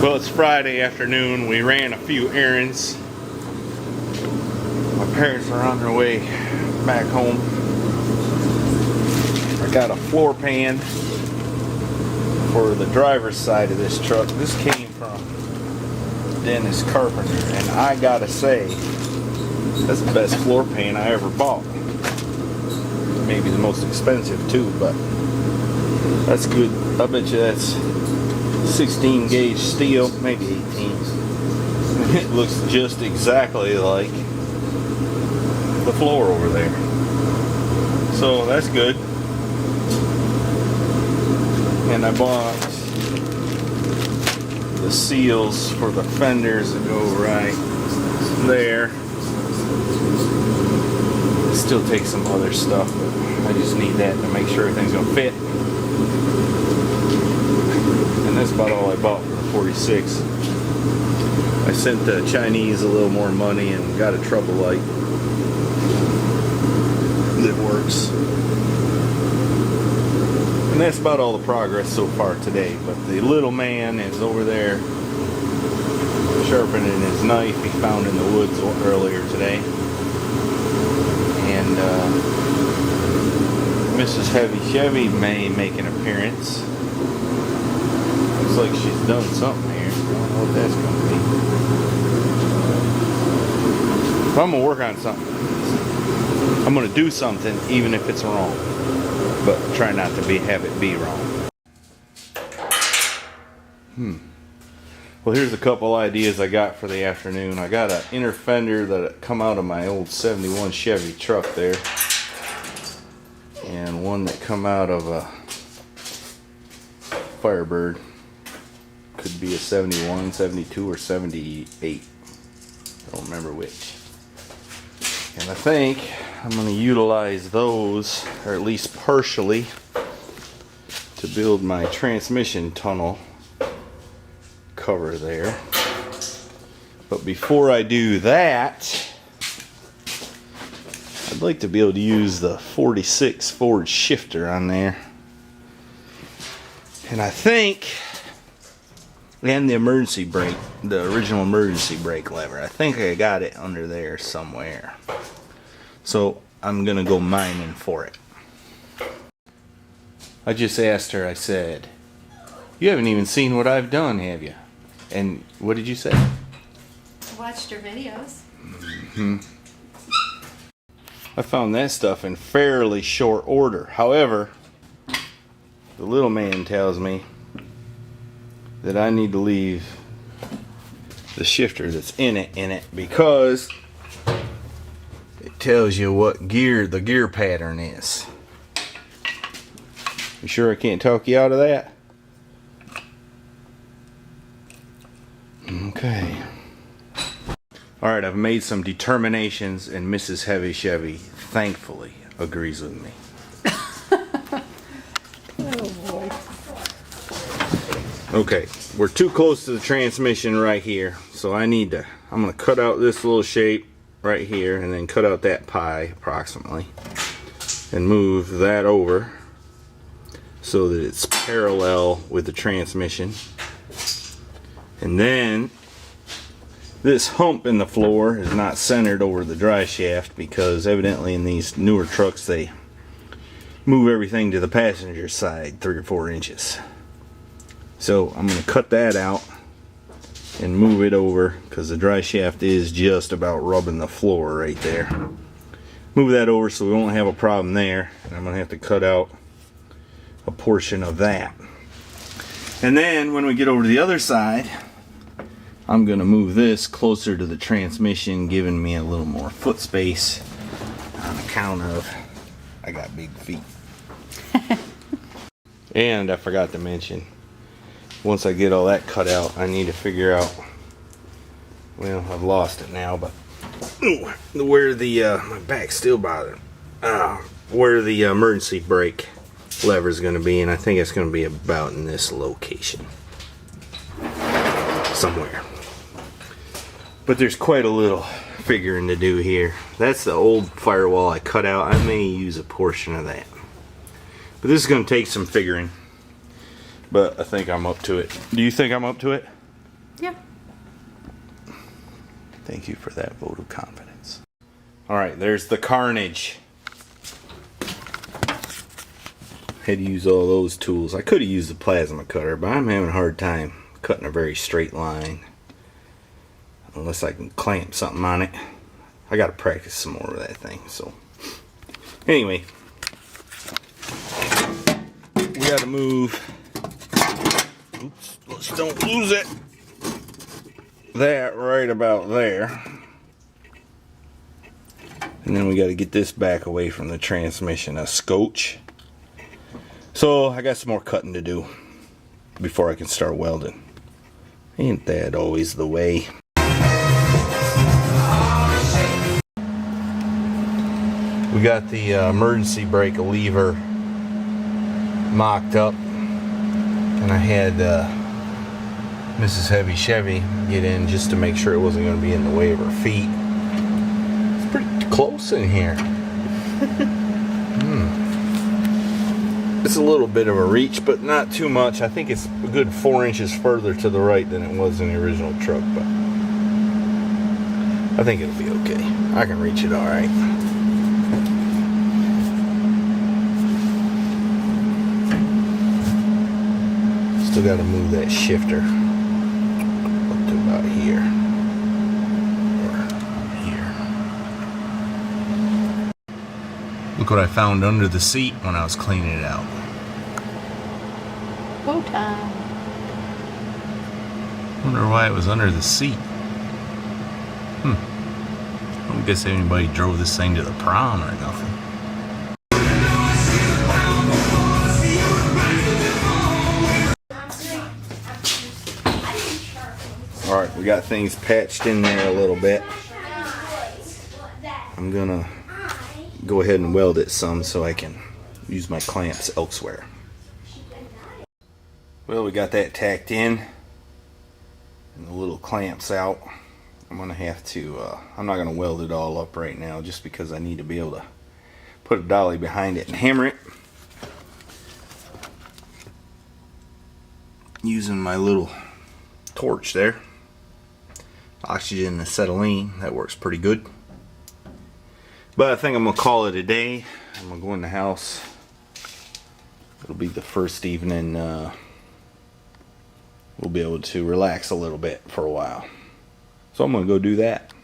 Well, it's Friday afternoon. We ran a few errands. My parents are on their way back home. I got a floor pan for the driver's side of this truck. This came from Dennis Carpenter, and I gotta say, that's the best floor pan I ever bought. Maybe the most expensive too, but that's good. I bet you that's 16 gauge steel, maybe 18. It looks just exactly like the floor over there. So that's good. And I bought the seals for the fenders that go right there. It still takes some other stuff, but I just need that to make sure everything's gonna fit. And that's about all I bought for the 46. I sent the Chinese a little more money and got a trouble light that works. And that's about all the progress so far today. But the little man is over there sharpening his knife he found in the woods earlier today. And Mrs. Heavy Chevy may make an appearance. Looks like she's done something here. I don't know what that's going to be. But I'm going to work on something. I'm going to do something even if it's wrong. But try not to have it be wrong. Well, here's a couple ideas I got for the afternoon. I got an inner fender that come out of my old 71 Chevy truck there. And one that come out of a Firebird. Could be a 71, 72, or 78. I don't remember which. And I think I'm going to utilize those, or at least partially, to build my transmission tunnel cover there. But before I do that, I'd like to be able to use the 46 Ford shifter on there. And I think, and the emergency brake, the original emergency brake lever, I think I got it under there somewhere. So I'm gonna go mining for it. I just asked her, I said, you haven't even seen what I've done, have you? And what did you say? I watched your videos. I found that stuff in fairly short order. However, the little man tells me that I need to leave the shifter that's in it because it tells you what gear the gear pattern is. You sure I can't talk you out of that? Okay. Alright, I've made some determinations and Mrs. Heavy Chevy thankfully agrees with me. Okay, we're too close to the transmission right here, so I'm going to cut out this little shape right here and then cut out that pie approximately and move that over so that it's parallel with the transmission. And then this hump in the floor is not centered over the dry shaft because evidently in these newer trucks they move everything to the passenger side 3 or 4 inches. So I'm going to cut that out and move it over because the dry shaft is just about rubbing the floor right there. Move that over so we won't have a problem there. And I'm going to have to cut out a portion of that. And then when we get over to the other side, I'm going to move this closer to the transmission, giving me a little more foot space on account of I got big feet. And I forgot to mention, once I get all that cut out, I need to figure out, well, I've lost it now, but where the, my back's still bothering, where the emergency brake lever is going to be, and I think it's going to be about in this location, somewhere. But there's quite a little figuring to do here. That's the old firewall I cut out. I may use a portion of that. But this is going to take some figuring. But I think I'm up to it. Do you think I'm up to it? Yeah. Thank you for that vote of confidence. Alright, there's the carnage. Had to use all those tools. I could have used the plasma cutter, but I'm having a hard time cutting a very straight line. Unless I can clamp something on it. I gotta practice some more with that thing, so. Anyway. We gotta move. Oops, let's don't lose it. That right about there. And then we gotta get this back away from the transmission, a scotch. So I got some more cutting to do before I can start welding. Ain't that always the way? We got the emergency brake lever mocked up, and I had Mrs. Heavy Chevy get in just to make sure it wasn't going to be in the way of her feet. It's pretty close in here. It's a little bit of a reach, but not too much. I think it's a good 4 inches further to the right than it was in the original truck, but I think it'll be okay. I can reach it all right. Still got to move that shifter up to about here. Or here. Look what I found under the seat when I was cleaning it out. Go time. Wonder why it was under the seat. I don't guess anybody drove this thing to the prom or nothing. Alright, we got things patched in there a little bit. I'm gonna go ahead and weld it some so I can use my clamps elsewhere. Well, we got that tacked in and the little clamps out. I'm gonna have to, I'm not gonna weld it all up right now just because I need to be able to put a dolly behind it and hammer it. Using my little torch there. Oxygen and acetylene, that works pretty good. But I think I'm gonna call it a day. I'm gonna go in the house. It'll be the first evening we'll be able to relax a little bit for a while. So I'm gonna go do that.